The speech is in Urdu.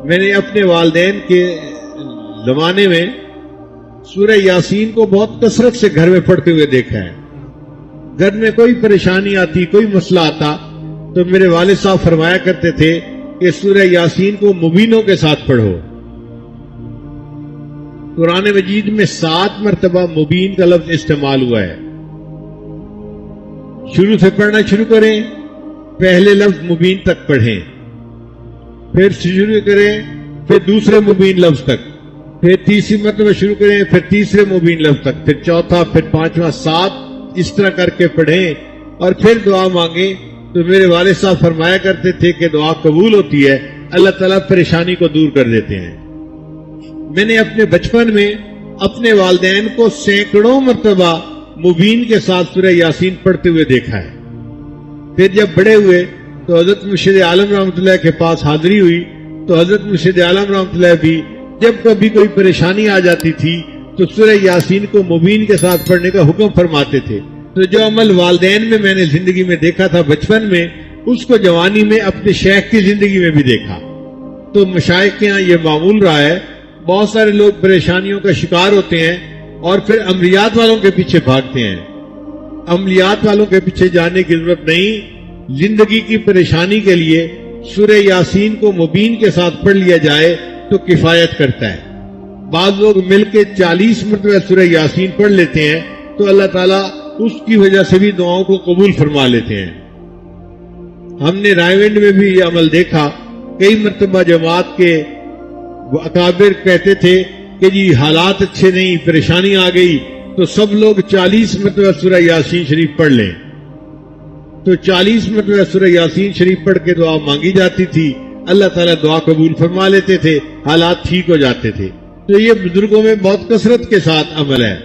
میں نے اپنے والدین کے زمانے میں سورہ یاسین کو بہت کثرت سے گھر میں پڑھتے ہوئے دیکھا ہے. گھر میں کوئی پریشانی آتی، کوئی مسئلہ آتا تو میرے والد صاحب فرمایا کرتے تھے کہ سورہ یاسین کو مبینوں کے ساتھ پڑھو. قرآن مجید میں 7 مرتبہ مبین کا لفظ استعمال ہوا ہے. شروع سے پڑھنا شروع کریں، پہلے لفظ مبین تک پڑھیں، پھر شروع کریں، پھر دوسرے مبین لفظ تک، پھر تیسری مرتبہ شروع کریں، پھر تیسرے مبین لفظ تک، پھر چوتھا، پھر پانچواں، 7 اس طرح کر کے پڑھیں اور پھر دعا مانگیں. تو میرے والد صاحب فرمایا کرتے تھے کہ دعا قبول ہوتی ہے، اللہ تعالیٰ پریشانی کو دور کر دیتے ہیں. میں نے اپنے بچپن میں اپنے والدین کو سینکڑوں مرتبہ مبین کے ساتھ سورہ یاسین پڑھتے ہوئے دیکھا ہے. پھر جب بڑے ہوئے تو حضرت مرشد عالم رحمۃ اللہ کے پاس حاضری ہوئی تو حضرت مرشد عالم رحمۃ اللہ بھی جب کبھی کوئی پریشانی آ جاتی تھی تو سورہ یاسین کو مبین کے ساتھ پڑھنے کا حکم فرماتے تھے. تو جو عمل والدین میں نے زندگی میں دیکھا تھا بچپن میں، اس کو جوانی میں اپنے شیخ کی زندگی میں بھی دیکھا. تو مشائخ کے یہاں یہ معمول رہا ہے، بہت سارے لوگ پریشانیوں کا شکار ہوتے ہیں اور پھر عملیات والوں کے پیچھے بھاگتے ہیں. عملیات والوں کے پیچھے جانے کی ضرورت نہیں. زندگی کی پریشانی کے لیے سورہ یاسین کو مبین کے ساتھ پڑھ لیا جائے تو کفایت کرتا ہے. بعض لوگ مل کے 40 مرتبہ سورہ یاسین پڑھ لیتے ہیں تو اللہ تعالیٰ اس کی وجہ سے بھی دعاؤں کو قبول فرما لیتے ہیں. ہم نے رائے ونڈ میں بھی یہ عمل دیکھا. کئی مرتبہ جماعت کے اکابر کہتے تھے کہ جی حالات اچھے نہیں، پریشانی آ گئی، تو سب لوگ 40 مرتبہ سورہ یاسین شریف پڑھ لیں. تو 40 مرتبہ سورہ یاسین شریف پڑھ کے دعا مانگی جاتی تھی، اللہ تعالیٰ دعا قبول فرما لیتے تھے، حالات ٹھیک ہو جاتے تھے. تو یہ بزرگوں میں بہت کثرت کے ساتھ عمل ہے.